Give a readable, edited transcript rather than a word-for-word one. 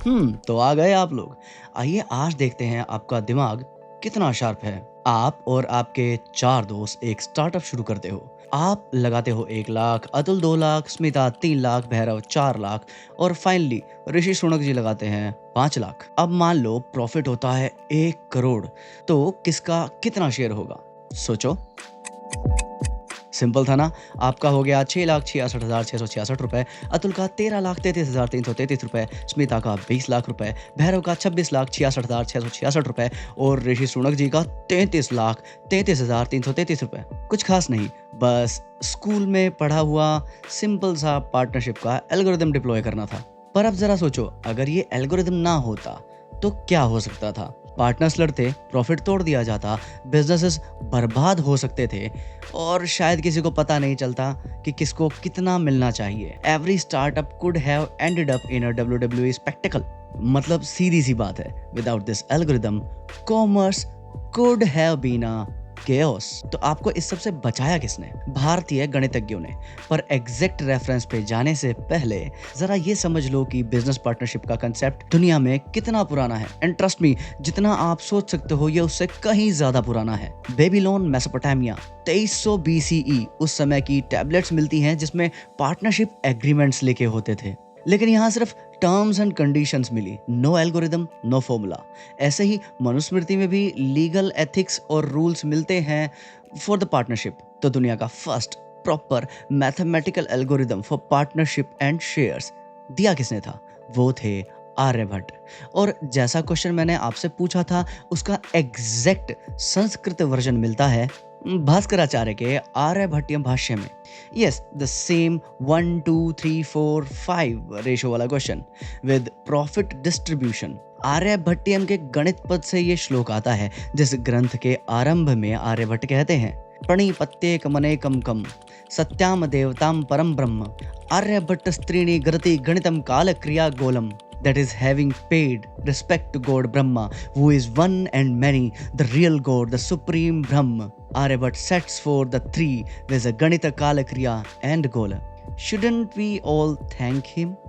तो आ गए आप लोग। आइए आज देखते हैं आपका दिमाग कितना शार्प है। आप और आपके 4 दोस्त एक स्टार्टअप शुरू करते हो। आप लगाते हो 1 लाख, अतुल 2 लाख, स्मिता 3 लाख, भैरव 4 लाख और फाइनली ऋषि सुनक जी लगाते हैं 5 लाख। अब मान लो प्रॉफिट होता है 1 करोड़, तो किसका कितना शेयर होगा? सोचो। सिंपल था ना। आपका हो गया 6,66,666 रुपए, अतुल का 13,33,333 रुपए, स्मिता का 20 लाख रुपए, भैरव का 26,66,666 रुपए और ऋषि सुनक जी का 33,33,333 रुपए। कुछ खास नहीं, बस स्कूल में पढ़ा हुआ सिंपल सा पार्टनरशिप का एल्गोरिदम डिप्लॉय करना था। पर अब जरा सोचो, अगर ये एल्गोरिदम ना होता तो क्या हो सकता था? पार्टनर्स लड़ते, प्रॉफिट तोड़ दिया जाता, बिजनेसेस बर्बाद हो सकते थे और शायद किसी को पता नहीं चलता कि किसको कितना मिलना चाहिए। Every startup could have ended up in a WWE spectacle. मतलब सीधी सी बात है, without this algorithm commerce could have been a chaos। तो आपको इस सब से बचाया किसने? भारतीय गणितज्ञों ने। पर एग्जैक्ट रेफरेंस पे जाने से पहले जरा ये समझ लो कि बिजनेस पार्टनरशिप का कंसेप्ट दुनिया में कितना पुराना है। एंड ट्रस्ट मी, जितना आप सोच सकते हो ये उससे कहीं ज्यादा पुराना है। बेबीलोन, मेसोपोटामिया, 2300 BCE उस समय की टैबलेट्स मिलती हैं जिसमें पार्टनरशिप एग्रीमेंट्स लिखे होते थे, लेकिन यहाँ सिर्फ टर्म्स एंड कंडीशंस मिली, नो एल्गोरिदम, नो फॉर्मूला। ऐसे ही मनुस्मृति में भी लीगल एथिक्स और रूल्स मिलते हैं फॉर द पार्टनरशिप। तो दुनिया का first proper mathematical algorithm for partnership and shares दिया किसने था? वो थे आर्यभट्ट। और जैसा क्वेश्चन मैंने आपसे पूछा था, उसका एग्जैक्ट संस्कृत वर्जन मिलता है भास्कराचार्य के आर्यभट्टियम भाष्य में। यस, द सेम 1 2 3 4 5 रेशो वाला question with profit distribution. Aryabhatiyam के गणित पद से ये श्लोक आता है, जिस ग्रंथ के आरंभ में आर्यभट्ट कहते हैं, प्रणिपत्येकमनेकं कम सत्याम देवताम परम ब्रह्म आर्यभट्ट स्त्रीणि गृति गणितम काल क्रिया गोलम। That is having paid respect to God Brahma, who is one and many, the real God, the supreme Brahma. Aryabhat sets forth the three with a Ganita, Kala Kriya and Gola. Shouldn't we all thank him?